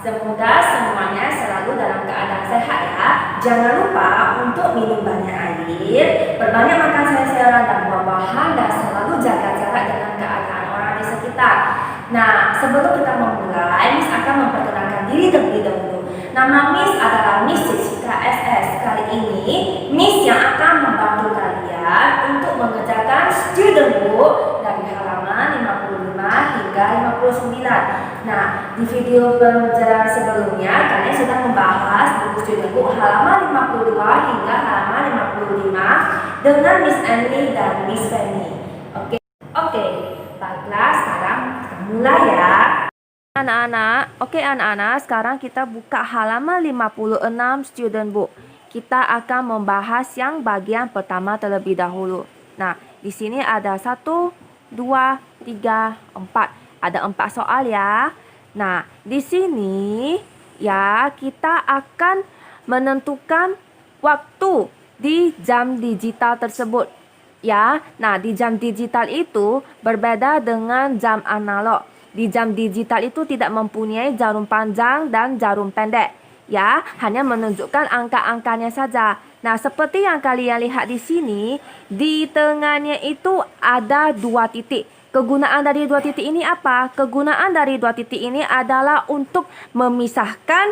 Semoga semuanya selalu dalam keadaan sehat ya. Jangan lupa untuk minum banyak air, berbanyak makan sayur-sayuran dan buah-buahan, dan selalu jaga jarak dengan keadaan orang di sekitar. Nah, sebelum kita memulai, Miss akan memperkenalkan diri terlebih dahulu. Nama Miss adalah Miss Jessica SS. Kali ini, Miss yang akan membantu kalian untuk mengerjakan student book dari halaman 55 hingga 59. Nah, di video pembelajaran sebelumnya, kalian sudah membahas buku student book halaman 52 hingga halaman 55 dengan Miss Annie dan Miss Fanny. Oke, baiklah, sekarang kita mulai ya. Anak-anak, sekarang kita buka halaman 56 student book. Kita akan membahas yang bagian pertama terlebih dahulu. Nah, di sini ada 1, 2, 3, 4. Ada 4 soal ya. Nah, di sini ya kita akan menentukan waktu di jam digital tersebut. Ya, nah di jam digital itu berbeda dengan jam analog. Di jam digital itu tidak mempunyai jarum panjang dan jarum pendek. Ya, hanya menunjukkan angka-angkanya saja. Nah, seperti yang kalian lihat di sini, di tengahnya itu ada 2 titik. Kegunaan dari 2 titik ini apa? Kegunaan dari 2 titik ini adalah untuk memisahkan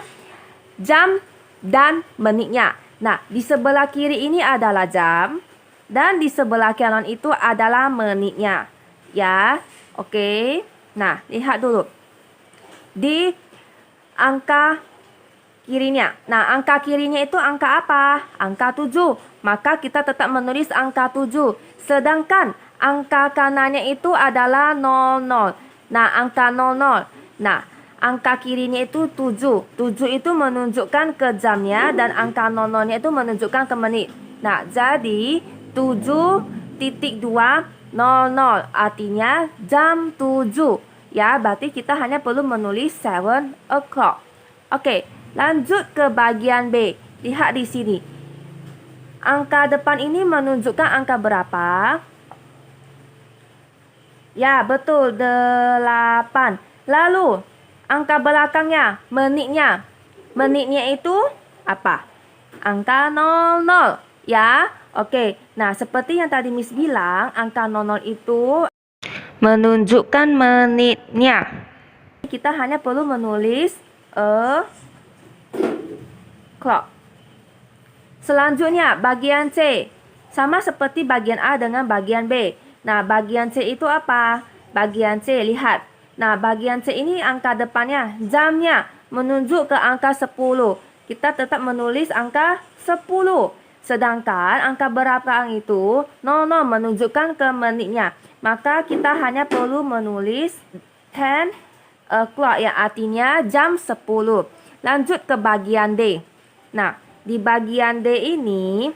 jam dan menitnya. Nah, di sebelah kiri ini adalah jam, dan di sebelah kanan itu adalah menitnya. Ya, oke. Nah, lihat dulu. Di angka kirinya. Nah, angka kirinya itu angka apa? Angka 7. Maka kita tetap menulis angka 7. Sedangkan angka kanannya itu adalah 00. Nah, angka 00. Nah, angka kirinya itu 7. 7 itu menunjukkan ke jamnya dan angka 00-nya itu menunjukkan ke menit. Nah, jadi 7.200 artinya jam 7. Ya, berarti kita hanya perlu menulis 7 o'clock. Oke, lanjut ke bagian B. Lihat di sini. Angka depan ini menunjukkan angka berapa? Ya, betul, 8. Lalu, angka belakangnya, menitnya. Menitnya itu apa? Angka 00. Ya, oke. Nah, seperti yang tadi Miss bilang, angka 00 itu menunjukkan menitnya. Kita hanya perlu menulis clock. Selanjutnya, bagian C. Sama seperti bagian A dengan bagian B. Nah, bagian C itu apa? Bagian C, lihat. Nah, bagian C ini angka depannya, jamnya, menunjuk ke angka 10. Kita tetap menulis angka 10. Sedangkan angka belakang itu 00 menunjukkan ke menitnya. Maka kita hanya perlu menulis 10 o'clock yang artinya jam 10. Lanjut ke bagian D. Nah, di bagian D ini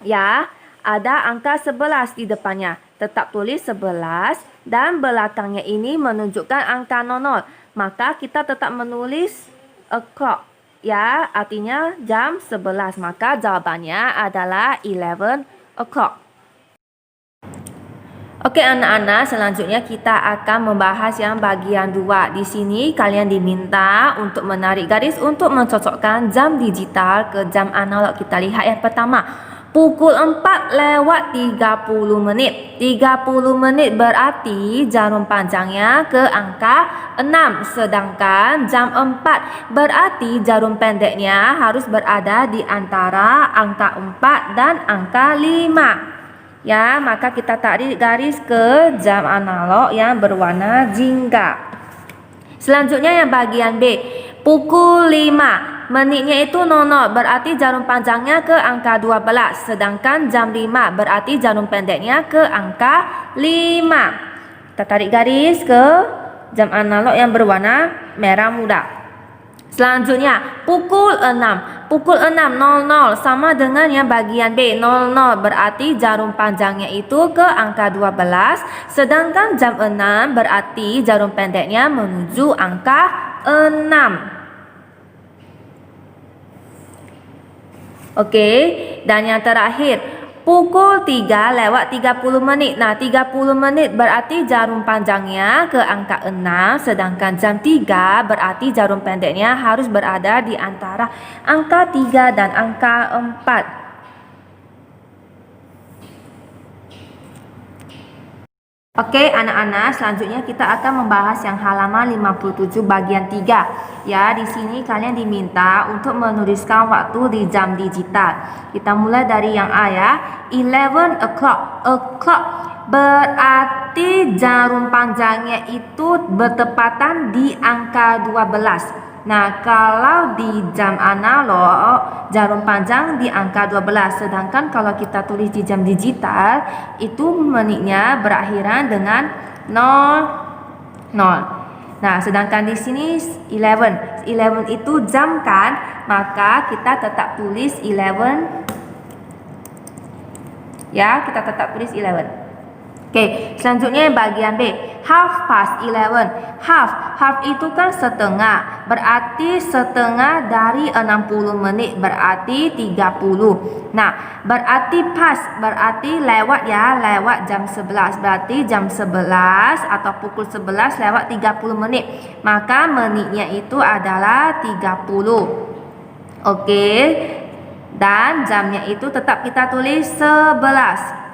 ya ada angka 11 di depannya. Tetap tulis 11 dan belakangnya ini menunjukkan angka 00. Maka kita tetap menulis o'clock. Ya, artinya jam 11. Maka jawabannya adalah 11 o'clock. Oke anak-anak, selanjutnya kita akan membahas yang bagian 2. Di sini kalian diminta untuk menarik garis untuk mencocokkan jam digital ke jam analog. Kita lihat yang pertama. Pukul 4:30 menit. 30 menit berarti jarum panjangnya ke angka 6. Sedangkan jam 4 berarti jarum pendeknya harus berada di antara angka 4 dan angka 5. Ya, maka kita tarik garis ke jam analog yang berwarna jingga. Selanjutnya yang bagian B. Pukul 5. Menitnya itu 00, berarti jarum panjangnya ke angka 12. Sedangkan jam 5 berarti jarum pendeknya ke angka 5. Kita tarik garis ke jam analog yang berwarna merah muda. Selanjutnya, pukul 6. Pukul 6.00 sama dengan yang bagian B. 00 berarti jarum panjangnya itu ke angka 12. Sedangkan jam 6 berarti jarum pendeknya menuju angka 6. Oke, dan yang terakhir, Pukul 3 lewat 30 menit. Nah, 30 menit berarti jarum panjangnya ke angka 6, sedangkan jam 3 berarti jarum pendeknya harus berada di antara angka 3 dan angka 4. Oke, anak-anak, selanjutnya kita akan membahas yang halaman 57 bagian 3. Ya, di sini kalian diminta untuk menuliskan waktu di jam digital. Kita mulai dari yang A ya. 11 o'clock. O'clock berarti jarum panjangnya itu bertepatan di angka 12. Nah, kalau di jam analog, jarum panjang di angka 12. Sedangkan kalau kita tulis di jam digital, itu menitnya berakhiran dengan 00. Nah, sedangkan di sini 11. 11 itu jam kan, maka kita tetap tulis 11. Ya, kita tetap tulis 11. Oke, selanjutnya bagian B. Half past 11. Half itu kan setengah. Berarti setengah dari 60 menit berarti 30. Nah, berarti past berarti lewat ya, lewat jam 11. Berarti jam 11 atau pukul 11 lewat 30 menit. Maka menitnya itu adalah 30. Oke. Dan jamnya itu tetap kita tulis 11.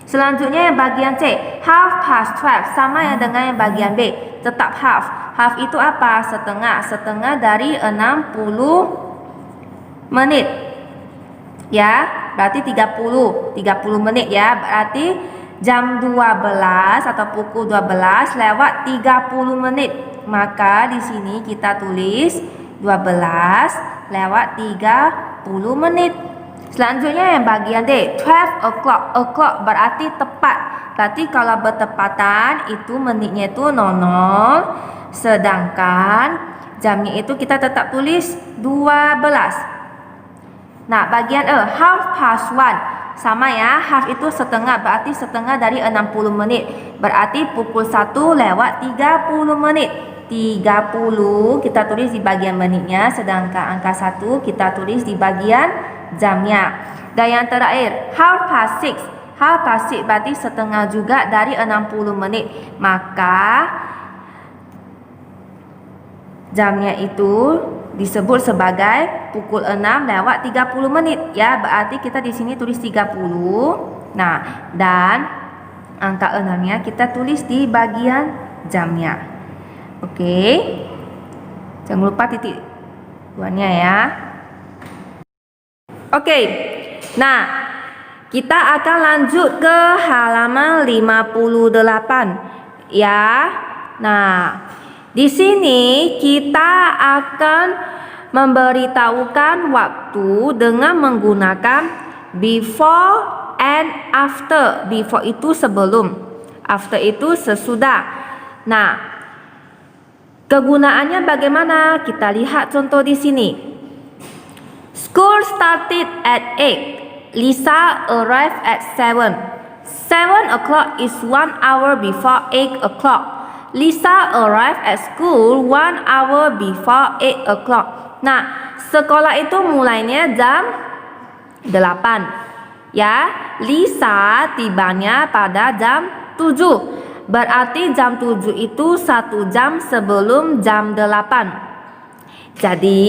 Selanjutnya yang bagian C, half past 12, sama yang dengan yang bagian B, tetap half. Half itu apa? Setengah. Setengah dari 60 menit. Ya, berarti 30 menit ya. Berarti jam 12 atau pukul 12 lewat 30 menit. Maka di sini kita tulis 12 lewat 30 menit. Selanjutnya yang bagian D, 12 o'clock. O'clock berarti tepat. Berarti kalau bertepatan itu menitnya itu 00. Sedangkan jamnya itu kita tetap tulis 12. Nah, bagian E, half past 1. Sama ya, half itu setengah, berarti setengah dari 60 menit. Berarti pukul 1 lewat 30 menit. 30 kita tulis di bagian menitnya, sedangkan angka 1 kita tulis di bagian jamnya. Dan yang terakhir, half past 6. Half past 6 berarti setengah juga dari 60 menit. Maka jamnya itu disebut sebagai pukul 6 lewat 30 menit ya. Berarti kita di sini tulis 30. Nah, dan angka 6-nya kita tulis di bagian jamnya. Oke. Jangan lupa titik duanya ya. Oke. Nah, kita akan lanjut ke halaman 58 ya. Nah, di sini kita akan memberitahukan waktu dengan menggunakan before and after. Before itu sebelum, after itu sesudah. Nah, kegunaannya bagaimana? Kita lihat contoh di sini. School started at 8. Lisa arrived at 7. 7 o'clock is 1 hour before 8 o'clock. Lisa arrived at school 1 hour before 8 o'clock. Nah, sekolah itu mulainya jam 8. Ya, Lisa tibanya pada jam 7. Berarti jam 7 itu 1 jam sebelum jam 8. Jadi,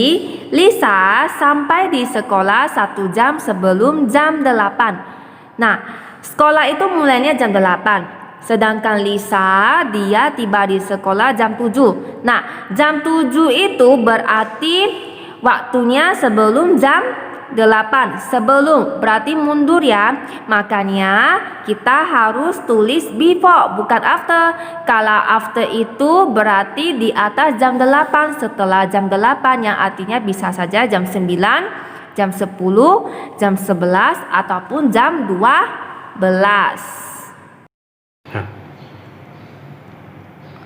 Lisa sampai di sekolah 1 jam sebelum jam 8. Nah, sekolah itu mulainya jam 8. Sedangkan Lisa, dia tiba di sekolah jam 7. Nah, jam 7 itu berarti waktunya sebelum jam 8. Sebelum berarti mundur ya. Makanya kita harus tulis before bukan after. Kalau after itu berarti di atas jam 8, setelah jam 8, yang artinya bisa saja jam 9, jam 10, jam 11 ataupun jam 12.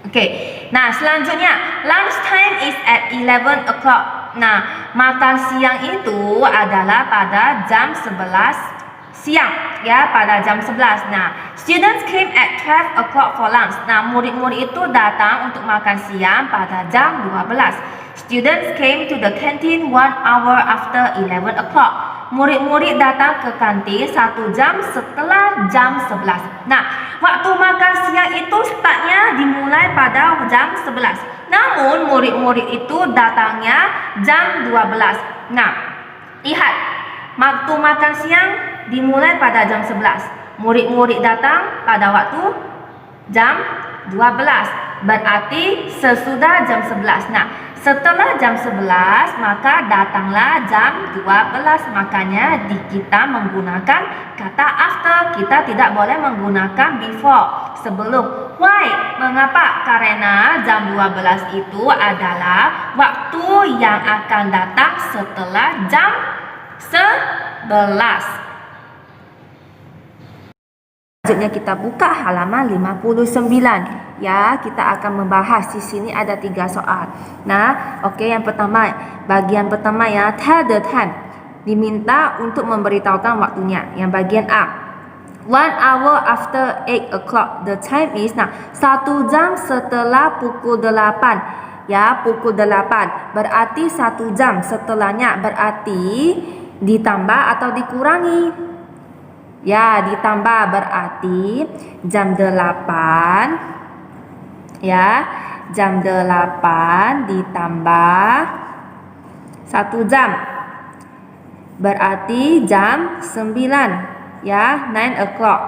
Oke. Nah, selanjutnya lunch time is at 11 o'clock. Nah, makan siang itu adalah pada jam 11 siang ya, pada jam 11. Nah, students came at 12 o'clock for lunch. Nah, murid-murid itu datang untuk makan siang pada jam 12. Students came to the canteen 1 hour after 11 o'clock. murid-murid datang ke kantin 1 jam setelah jam 11. Nah, waktu makan siang itu startnya dimulai pada jam 11. Namun, murid-murid itu datangnya jam 12. Nah, lihat, waktu makan siang dimulai pada jam 11. Murid-murid datang pada waktu jam 12. Berarti sesudah jam 11. Nah, setelah jam 11 maka datanglah jam 12. Makanya kita menggunakan kata after. Kita tidak boleh menggunakan before, sebelum. Why? Mengapa? Karena jam 12 itu adalah waktu yang akan datang setelah jam 11. Selanjutnya kita buka halaman 59. Ya, kita akan membahas di sini ada 3 soal. Nah, oke, yang pertama, bagian pertama ya, tell the time. Diminta untuk memberitahukan waktunya. Yang bagian A. 1 hour after 8 o'clock. The time is, nah, 1 jam setelah pukul 8. Ya, pukul 8. Berarti 1 jam setelahnya berarti ditambah atau dikurangi. Ya, ditambah berarti jam 8. Ya, jam 8 ditambah 1 jam. Berarti jam 9. Ya, 9 o'clock.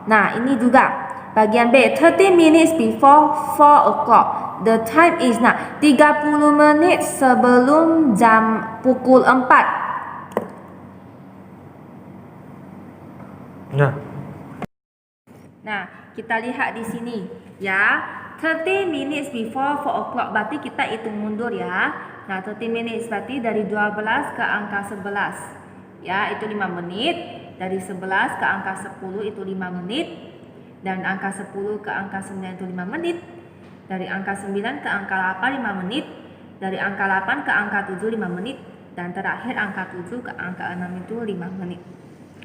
Nah, ini juga bagian B, 30 minutes before 4 o'clock. The time is, nah, 30 menit sebelum jam pukul 4. Ya. Nah, kita lihat di sini ya. 30 minutes before 4 o'clock berarti kita hitung mundur ya. Nah, 30 minutes berarti dari 12 ke angka 11. Ya, itu 5 menit. Dari 11 ke angka 10 itu 5 menit. Dan angka 10 ke angka 9 itu 5 menit. Dari angka 9 ke angka 8 5 menit. Dari angka 8 ke angka 7 5 menit. Dan terakhir angka 7 ke angka 6 itu 5 menit.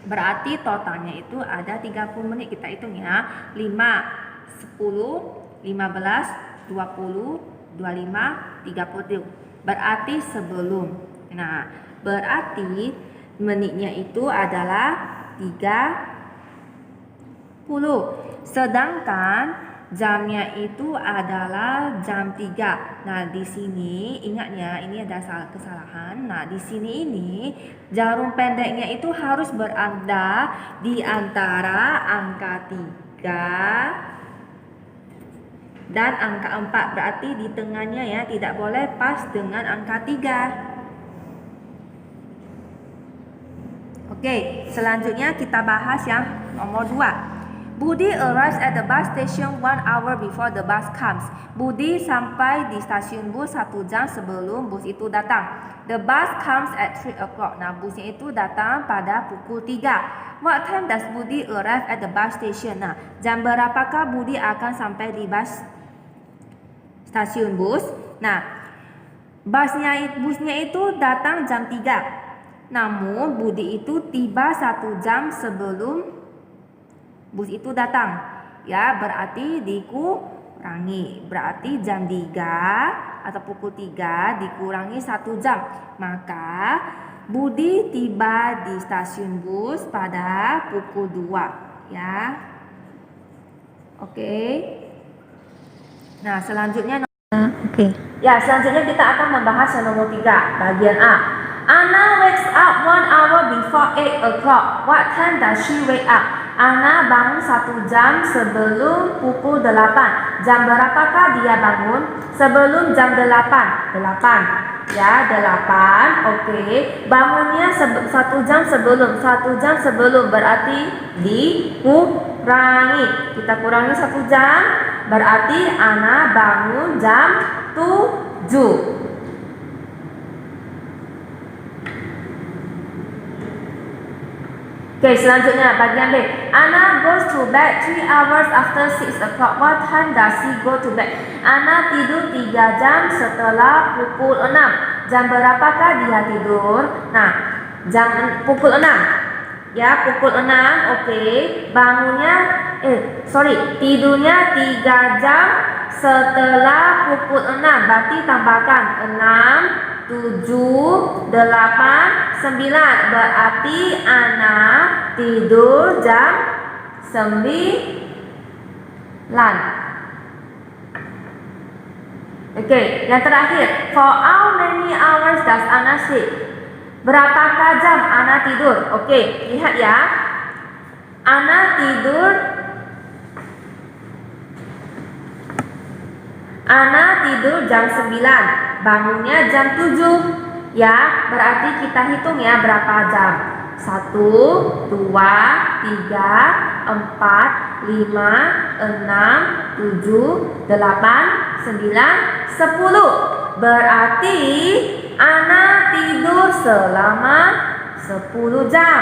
Berarti totalnya itu ada 30 menit. Kita hitung ya. 5, 10, 15, 20, 25, 30. Berarti sebelum. Nah, berarti menitnya itu adalah 30. Sedangkan jamnya itu adalah jam 3. Nah, di sini ingat ya, ini ada kesalahan. Nah, di sini ini jarum pendeknya itu harus berada di antara angka 3 dan angka 4. Berarti di tengahnya ya, tidak boleh pas dengan angka 3. Oke, selanjutnya kita bahas yang nomor 2. Budi arrives at the bus station 1 hour before the bus comes. Budi sampai di stasiun bus 1 jam sebelum bus itu datang. The bus comes at 3 o'clock. Nah, busnya itu datang pada pukul 3. What time does Budi arrive at the bus station? Nah, jam berapakah Budi akan sampai di stasiun bus? Nah, busnya itu datang jam 3. Namun Budi itu tiba 1 jam sebelum bus itu datang. Ya, berarti dikurangi. Berarti jam 3 atau pukul 3 dikurangi 1 jam. Maka Budi tiba di stasiun bus pada pukul 2. Ya. Oke. Nah, selanjutnya Ya, selanjutnya kita akan membahas yang nomor 3, bagian A. Anna wakes up 1 hour before 8 o'clock. What time does she wake up? Anna bangun 1 jam sebelum pukul 8. Jam berapakah dia bangun? Sebelum jam 8. 8. Ya, 8. Oke. Bangunnya 1 jam sebelum. 1 jam sebelum berarti dikurangi. Kita kurangi 1 jam. Berarti Ana bangun jam 7. Oke, selanjutnya bagian B. Ana goes to bed 3 hours after 6 o'clock. What time does she go to bed? Ana tidur 3 jam setelah pukul 6. Jam berapakah dia tidur? Nah, pukul 6. Ya, pukul 6. Oke. Tidurnya 3 jam setelah pukul 6. Berarti tambahkan 6 7, 8, 9. Berarti Ana tidur jam 9. Oke, yang terakhir. For how many hours does Ana sleep? Berapakah jam Ana tidur? Oke, lihat ya. Ana tidur jam 9, bangunnya jam 7. Ya, berarti kita hitung ya berapa jam. 1, 2, 3, 4, 5, 6, 7, 8, 9, 10. Berarti Ana tidur selama 10 jam.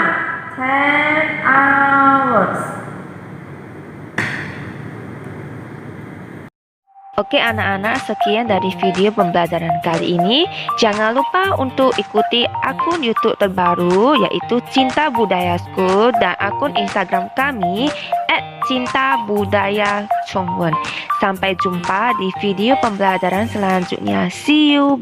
10 hours. Oke anak-anak, sekian dari video pembelajaran kali ini. Jangan lupa untuk ikuti akun YouTube terbaru yaitu Cinta Budaya School dan akun Instagram kami @cintabudayachongwon. Sampai jumpa di video pembelajaran selanjutnya. See you. Bye.